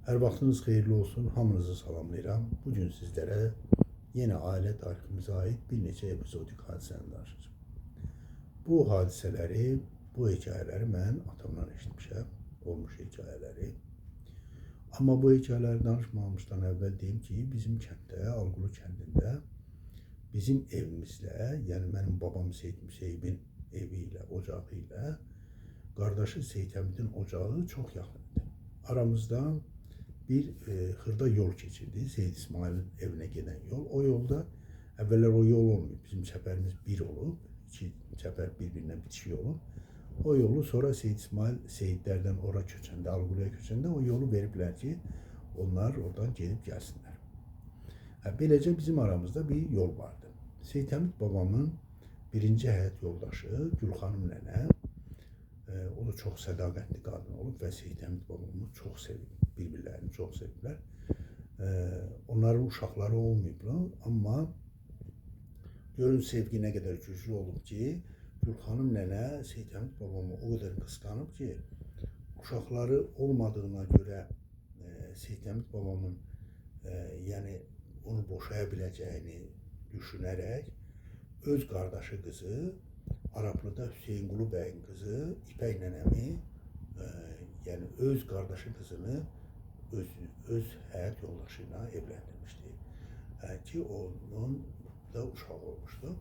Hər vaxtınız xeyirli olsun, hamınızı salamlayıram. Bugün sizlərə yeni ailə tariximizə aid bir neçə epizodik hadisəni danışacağım. Bu hadisələri, bu hekayələri mən atamdan eşitmişəm, olmuş hekayələri. Amma bu hekayələri danışmamışdan əvvəl deyim ki, bizim kənddə, Alqulu kəndində bizim evimizlə, yəni mənim babam Seyid Müseybin evi ilə, ocağı ilə, qardaşı Seyid Həmidin ocağı çox yaxın idi. Aramızdan bir xırda yol keçirdi, Seyid İsmail'in evinə gedən yol. O yolda, əvvəllər o yol olmuyor, bizim çəpərimiz bir olub, iki çəpər bir-birinə bitişik olub. O yolu sonra Seyid İsmail Seyidlərdən ora köçəndə, Alquluya köçəndə o yolu veriblər ki, onlar oradan gedib gəlsinlər. Beləcə bizim aramızda bir yol vardı. Seyid Həmid babamın birinci həyat yoldaşı Gülxanım nənə, o da çox sədaqətli qadın olub və Seyid Həmid babamı çox sevib, bir-birlərini çox seviblər. Onların uşaqları olmayıblar, amma görün sevgi nə qədər güclü olub ki, Gülxanım nənə Seyid Həmid babamı o qədər qısqanıb ki, uşaqları olmadığına görə Seyid Həmid babamın yəni onu boşaya biləcəyini düşünərək öz qardaşı qızı, Araplıda Hüseynqulu bəyin qızı İpək nənəmi, yəni öz qardaşı qızını öz həyat yoldaşı ilə evləndirmişdi ki, onun da uşağı olmuşdu.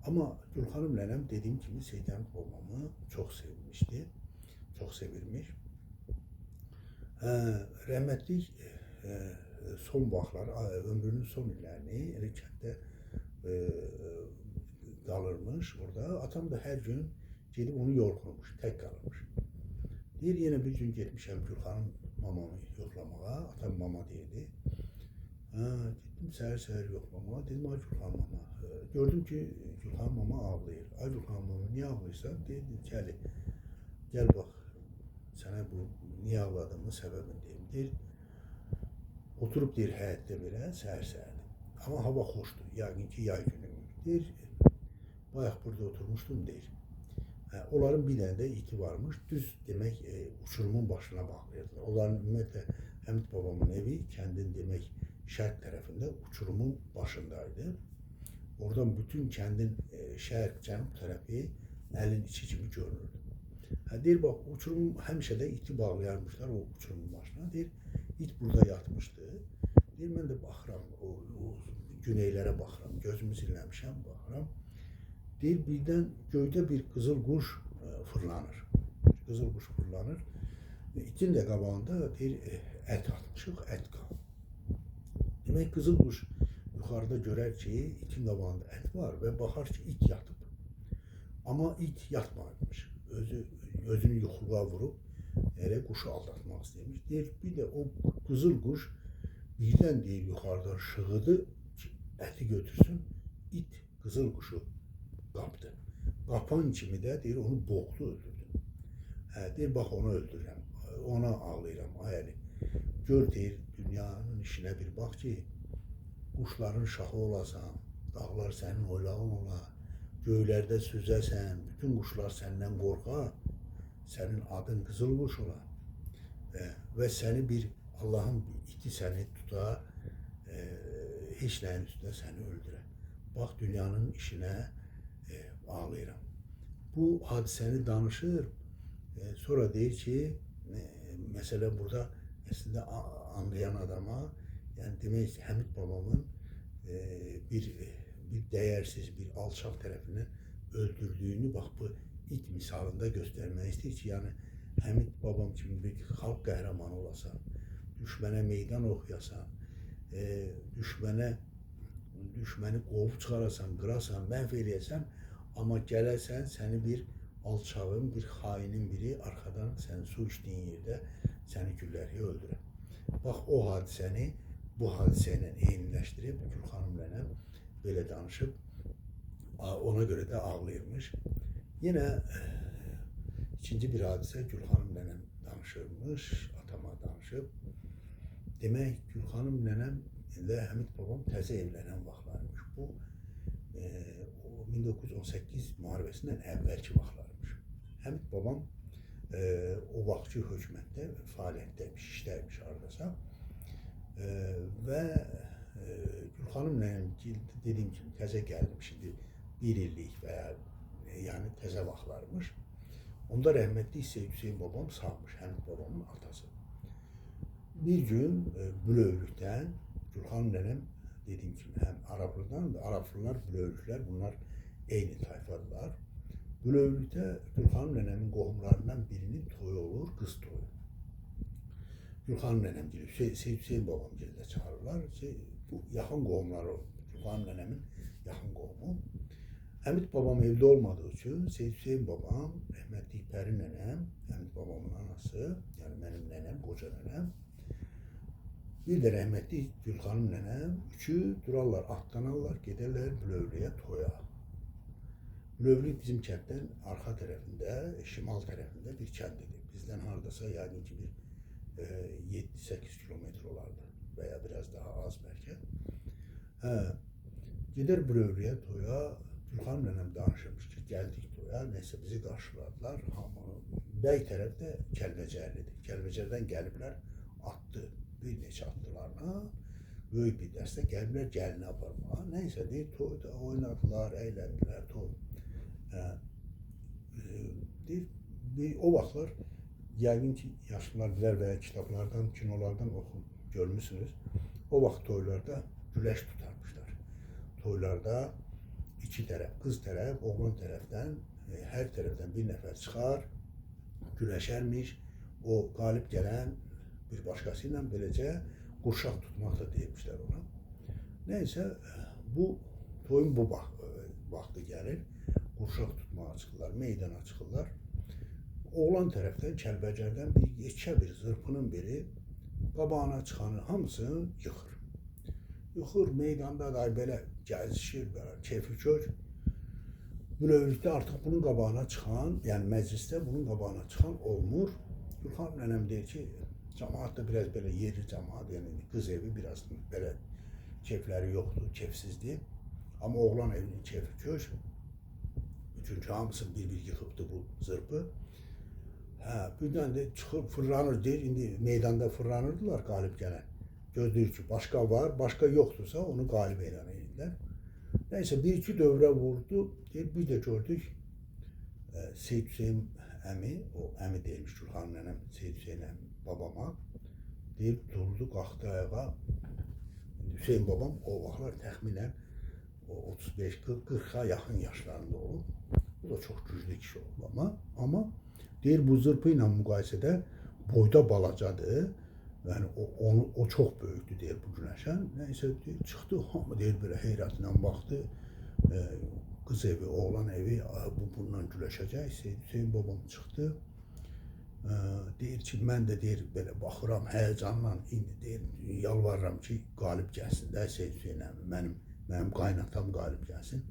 Amma Gülxanım nənəm dediyim kimi Seyid Həmid babamı çox sevmişdi, çox sevirmiş. Rəhmətlik son vaxtlar, ömrünün son illərini elə kənddə qalırmış orada. Atam da hər gün gedib onu yorğunmuş, tək qalırmış. Deyir, yenə bir gün getmişəm Gülxanım mamamı yoxlamağa, atam mama deyirdi. Getdim səhər-səhər yoxlamağa, dedim, ay Gülxanım mama. Gördüm ki, Gülxanım mama ağlayır. Ay Gülxanım mama, niyə ağlayırsan? Deyir, gəl bax, sənə bu niyə ağladığımın səbəbini deyim. Deyir, oturub deyir həyətdə belə səhər-səhər. Amma hava xoşdur, yəqin ki, yay günü. Deyir, bayaq burada oturmuşdum deyir. Onların bir dənə də iti varmış, düz demək uçurumun başına bağlayırdılar. Onların ümumiyyətlə Həmid babamın evi kəndin demək şərq tərəfində uçurumun başındaydı. Oradan bütün kəndin şərq-cənub tərəfi əlin içi kimi görünürdü. Deyir, bax, uçurumun həmişə də iti bağlayarmışlar o uçurumun başına. Deyir, it burada yatmışdı. Deyir, mən də baxıram, o güneylərə baxıram, gözümü zilləmişəm, baxıram. Deyir, birdən göydə bir qızıl quş fırlanır. Qızıl quş fırlanır. İtin də qabağında deyir, ət atmışıq, ət qalır. Demək, qızıl quş yuxarıda görər ki, itin qabağında ət var və baxar ki, it yatıb. Amma it yatmamış. Özünü yuxuluğa vurub, elə quşu aldatmaq istəyirmiş. Deyir, bir də o qızıl quş birdən deyir, yuxarıda şığıdı ki, əti götürsün, it qızıl quşu qapdı. Qapan kimi də deyir, onu boğdu, öldürdü. Deyir, bax, onu öldürürəm, ona ağlayıram, ayəli. Gör, deyir, dünyanın işinə bir bax ki, quşların şahı olasan, dağlar sənin oylağın ola, göylərdə süzəsən, bütün quşlar səndən qorxa, sənin adın qızıl quş ola və səni bir Allahın iti səni tuta, heç nəyin üstündə səni öldürə. Bax, dünyanın işinə ağlayıram. Bu hadisəni danışır, sonra deyir ki, məsələ burada əslində anlayan adama, yəni demək Həmid babamın bir dəyərsiz, bir alçaq tərəfindən öldürdüyünü bax bu it misalında göstərmək istəyir ki, yəni Həmid babam kimi bir xalq qəhrəmanı olasan, düşmənə meydan oxuyasan, düşməni qovub çıxarasan, qırasan, məhv eləyəsən, amma gələrsən, səni bir alçağın, bir xainin biri arxadan səni su içdiyin yerdə səni gülləriyə öldürər. Bax, o hadisəni bu hadisə ilə eyniləşdirib Gülxanım nənəm belə danışıb, ona görə də ağlayırmış. Yenə ikinci bir hadisə Gülxanım nənəm danışırmış, atama danışıb. Demək, Gülxanım nənəm ilə Həmid babam təzə evlənən vaxtlarmış. Bu 1918 müharibəsindən əvvəlki vaxtlarmış. Həmid babam o vaxtki hökumətdə fəaliyyətdəymiş, işləymiş hardasa. Və Gülxanım nənəm dediyim kimi təzə gəlmiş idi. 1 illik və ya yəni təzə vaxtlarmış. Onda rəhmətli Seyid Hüseyin babam sağmış, Həmid babamın atası. Bir gün Bülövlükdən Gülxanım nənəm dediyim kimi həm Araplıdan da Araplılar, Bülövlüklər bunlar eyni tayfadılar. Bülövlükdə Gülxanım nənəmin qohumlarından birinin toyu olur, qız toyu. Gülxanım nənəm gelir, Seyid Hüseyin babam gelir də çağırırlar. Bu yaxın qohumları olur. Gülxanım nənəmin yaxın qohumu. Həmid babam evdə olmadığı üçün Seyid Hüseyin babam, rəhmətli Pəri nənəm, Həmid babamın anası, yəni mənim nənəm, qoca nənəm, bir də rəhmətli Gülxanım nənəm, üçü durarlar, atlanarlar, gedərlər Bülövlüyə toya. Bülövlük bizim kənddən arxa tərəfində, şimal tərəfində bir kəndidir. Bizdən hardasa yəqin ki bir 7-8 kilometr olardı və ya biraz daha az bəlkə. Gedər Bülövlüyə toya, Gülxanım nənəm danışırmış ki, gəldik toya, neysə bizi qarşıladılar. Bəy tərəfdə Kəlbəcərlidir. Kəlbəcərdən gəliblər, atdı, bir neçə atdılarına, böyük bir dəstə gəliblər gəlini aparmağa. Neysə deyir, toyda oynadılar, əylədilər, toy. Deyir, o vaxtlar, yəqin ki, yaşlılar bilər və ya kitablardan, kinolardan görmüşsünüz. O vaxt toylarda güləş tutarmışlar. Toylarda iki tərəf, qız tərəf, oğlan tərəfdən, hər tərəfdən bir nəfər çıxar, güləşərmiş, o qalib gələn bir başqası ilə beləcə qurşaq tutmaq da deymişlər ona. Neysə, bu toyun bu vaxtı gəlir, qurşaq tutmağa çıxırlar, meydana çıxırlar. Oğlan tərəfdən, Kəlbəcərdən bir zırpının biri qabağına çıxanın hamısını yıxır. Yıxır, meydanda da belə gəzişir, keyfi kök. Bülövlükdə artıq bunun qabağına çıxan, yəni məclisdə bunun qabağına çıxan olmur. Gülxanım nənəm deyir ki, cəmaat da biraz belə yerli cəmaat, yəni qız evi biraz belə keyfləri yoxdur, keyfsizdir. Amma oğlan evinin keyfi kök. Çünki hamısını bir-bir yıxıbdır bu zırpı. Birdən də çıxıb fırlanır deyir, indi meydanda fırlanırdılar qalib gələn. Gözləyir ki, başqa var, başqa yoxdursa onu qalib elan edirlər. Neysə, bir-iki dövrə vurdu, deyir, bir də gördük Seyid Hüseyin əmi, o əmi deyilmiş Gülxanım nənəm, Seyid Hüseyin əmi babama, deyir, durdu, qalxdı ayağa. Hüseyin babam o vaxtlar təxminən 35-40-a yaxın yaşlarında olub. Bu da çox güclü kişi olub amma deyir, bu zırpı ilə müqayisədə boyda balacadır. Yəni o çox böyükdür deyir bu güləşən. Nəysə çıxdı, hamı deyir belə heyrətlə baxdı. Qız evi, oğlan evi bundan güləşəcək. Seyid Hüseyin babam çıxdı. Deyir ki, mən də deyir belə baxıram həyəcanla, indi deyir yalvarıram ki, qalib gəlsin də Seyid Hüseyin əmi, mənim qaynatam qalib gəlsin.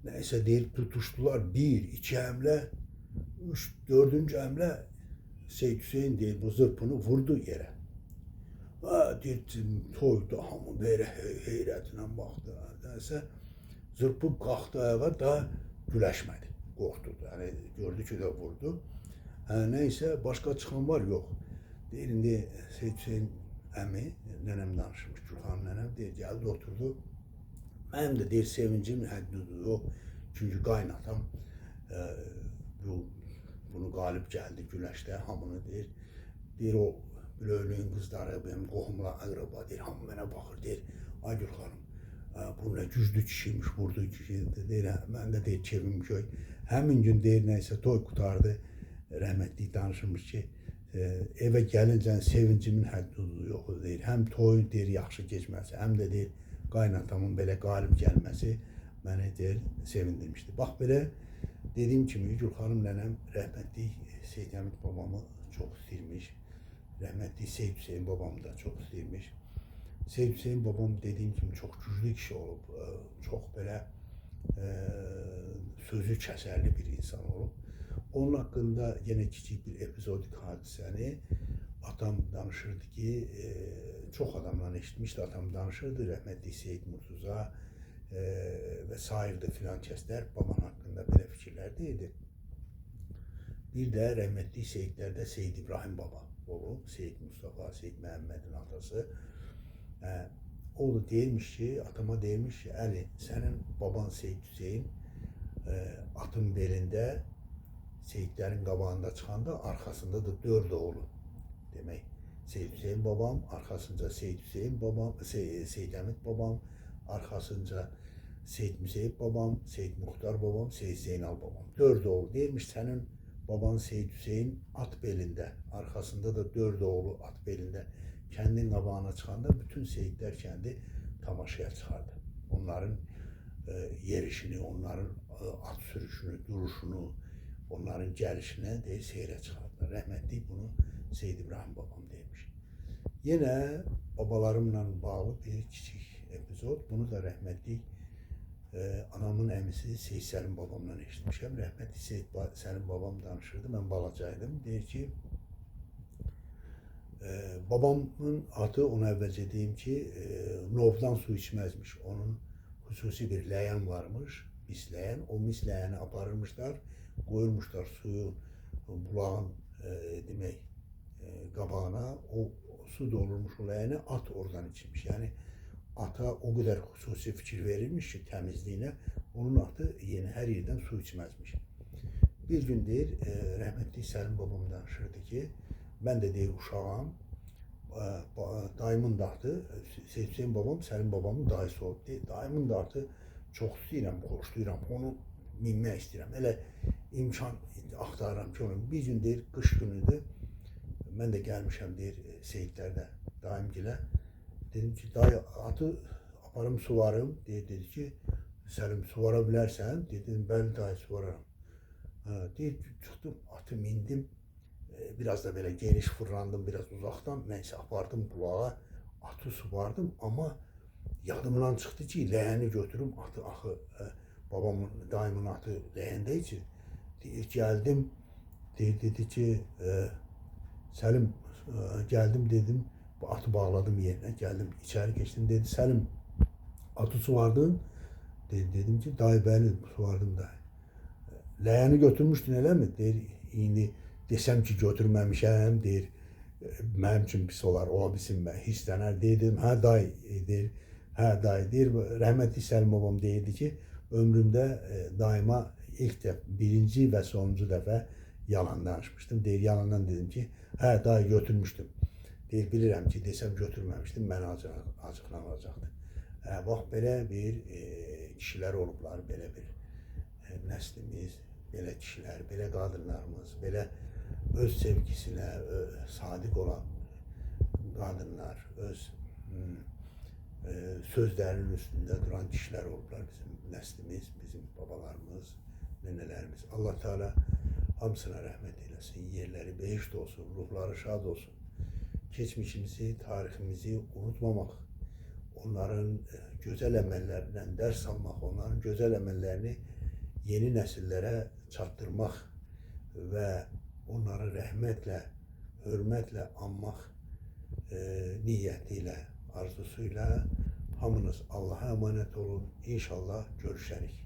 Nəysə deyir, tutuşdular 1-2 həmlə, 3-4-cü həmlə Seyid Hüseyin deyir, bu zırpını vurdu yerə. Deyir, toyda hamı belə heyrətlə baxdı. Nəysə, zırpı qalxdı ayağa da güləşmədi, qorxdu. Yəni, gördü ki, də vurdu. Nəysə, başqa çıxan var, yox. Deyir, indi Seyid Hüseyin əmi, nənəm danışmış, Gülxanım nənəm, deyir, gəldi, oturdu. Mənim də deyir, sevincim həddidir, yox. Çünki qaynatam bunu qalib gəldi güləşdə, hamını deyir. Deyir, o Bülövlüyün qızları, benim qohumla əqrəba, deyir, hamı mənə baxır, deyir, ay Gülxanım, bu nə güclü kişiymiş, vurdu kişiydi, deyir, mən də deyir, kevim köy. Həmin gün deyir, nəysə, toy qutardı, rəhmətlik danışırmış ki, evə gəlincən sevincimin həddi yoxdur, deyir. Həm toyun, deyir, yaxşı keçməsi, həm də deyir, qaynatamın belə qalib gəlməsi məni, deyir, sevindirmişdi. Bax, belə, dediyim kimi, Gülxanım nənəm rəhmətli Seyid Həmid babamı çox istəyirmiş. Rəhmətli Seyid Hüseyin babamı da çox istəyirmiş. Seyid Hüseyin babam dediyim kimi çox güclü kişi olub, çox belə sözü kəsərli bir insan olub. Onun haqqında yenə kiçik bir epizodik hadisəni atam danışırdı ki, çox adamdan eşitmişdi, atam danışırdı, rəhmətli Seyid Murtuza və sairdə filan kəslər baban haqqında belə fikirlər deyildi. Bir də rəhmətli Seyidlərdə Seyid İbrahim baba olub, Seyid Mustafa, Seyid Məhəmmədin atası. O da deyirmiş ki, atama deyirmiş ki, Əli, sənin baban Seyid Hüseyin atın belində, Seyidlərin qabağında çıxanda arxasında da 4 oğlu. Demək, Seyid Hüseyin babam, arxasınca Seyid Hüseyin babam, Seyid Əmid babam, arxasınca Seyid Müseyib babam, Seyid Muxtar babam, Seyid Zeynal babam. 4 oğlu. Deyirmiş, sənin baban Seyid Hüseyin at belində, arxasında da 4 oğlu at belində. Kəndin qabağına çıxanda bütün Seyidlər kəndi tamaşaya çıxardı. Onların yerişini, onların at sürüşünü, duruşunu, onların gəlişini deyir, seyrə çıxardılar. Rəhmətli bunu Seyid İbrahim babam demiş. Yine babalarımla bağlı bir kiçik epizod. Bunu da rəhmətli anamın əmisi Seyid Səlim babamdan eşitmişəm. Rəhmətli Seyid Səlim babam danışırdı. Mən balacaydım. Deyir ki, babamın adı, ona əvvəlcə deyim ki, novdan su içməzmiş. Onun xüsusi bir ləyən varmış, misləyən. O misləyəni aparırmışlar, qoyurmuşlar suyu bulağın demək qabağına. O su doldurmuş o ləyəni, at oradan içmiş. Yani ata o kadar xüsusi fikir verilmiş ki, təmizliyinə, onun atı yeni hər yerdən su içməzmiş. Bir gün deyir, rəhmətli Səlim babam danışırdı ki, mən də deyir uşağım, dayımın da atı, Seyid Hüseyin babam, Səlim babamın dayısı olub deyir. Dayımın da atı çox istəyirəm, xoşlayıram, onu minmək istəyirəm. Elə imkan axtarıram ki, onun. Bir gün deyir, qış günüdür, mən də gəlmişəm deyir Seyidlərdə, dayımgilə. Dedim ki, dayı atı aparım suvarım. Dedi ki, Səlim suvara bilərsən? Dedim, bəli dayı suvararam. Deyir, çıxdım, atı mindim. Biraz da böyle geniş fırlandım, biraz uzaktan. Neyse apardım bulağa, atı suvardım ama yadımdan çıktı ki leğeni götürüm atı axı babamın, dayımın atı leğende için. Geldim, dedi ki Səlim geldim dedim, bu atı bağladım yerine, geldim içeri geçtim, dedi Səlim atı suvardın? Dedim ki dayı bəli suvardım dayı. Leğeni götürmüşdün elə mi? Deyir, indi desem ki götürməmişəm, deyir, mənim üçün pis olar, ola bilsin mən hisslənər. Dedim, hə dayı, deyir, hə dayı, deyir, rəhmətli Səlim babam deyirdi ki, ömrümdə daima ilk dəfə, birinci və sonuncu dəfə yalan danışmışdım. Deyir, yalandan dedim ki, hə dayı götürmüşdüm. Deyir, bilirəm ki, desəm götürməmişdim, mənə acıqlanacaqdı. Bax, belə bir kişilər olublar, belə bir nəslimiz, belə kişilər, belə qadınlarımız, belə öz sevgisinə sadiq olan qadınlar, öz sözlərinin üstündə duran kişilər olublar bizim nəslimiz, bizim babalarımız, nənələrimiz. Allah Teala hamısına rəhmət eyləsin, yerləri behişt olsun, ruhları şad olsun. Keçmişimizi, tariximizi unutmamaq, onların gözəl əməllərindən dərs almaq, onların gözəl əməllərini yeni nesillere çattırmaq və onları rəhmətlə, hörmətlə anmaq niyyətilə, arzusuyla hamınız Allah'a emanet olun. İnşallah görüşərik.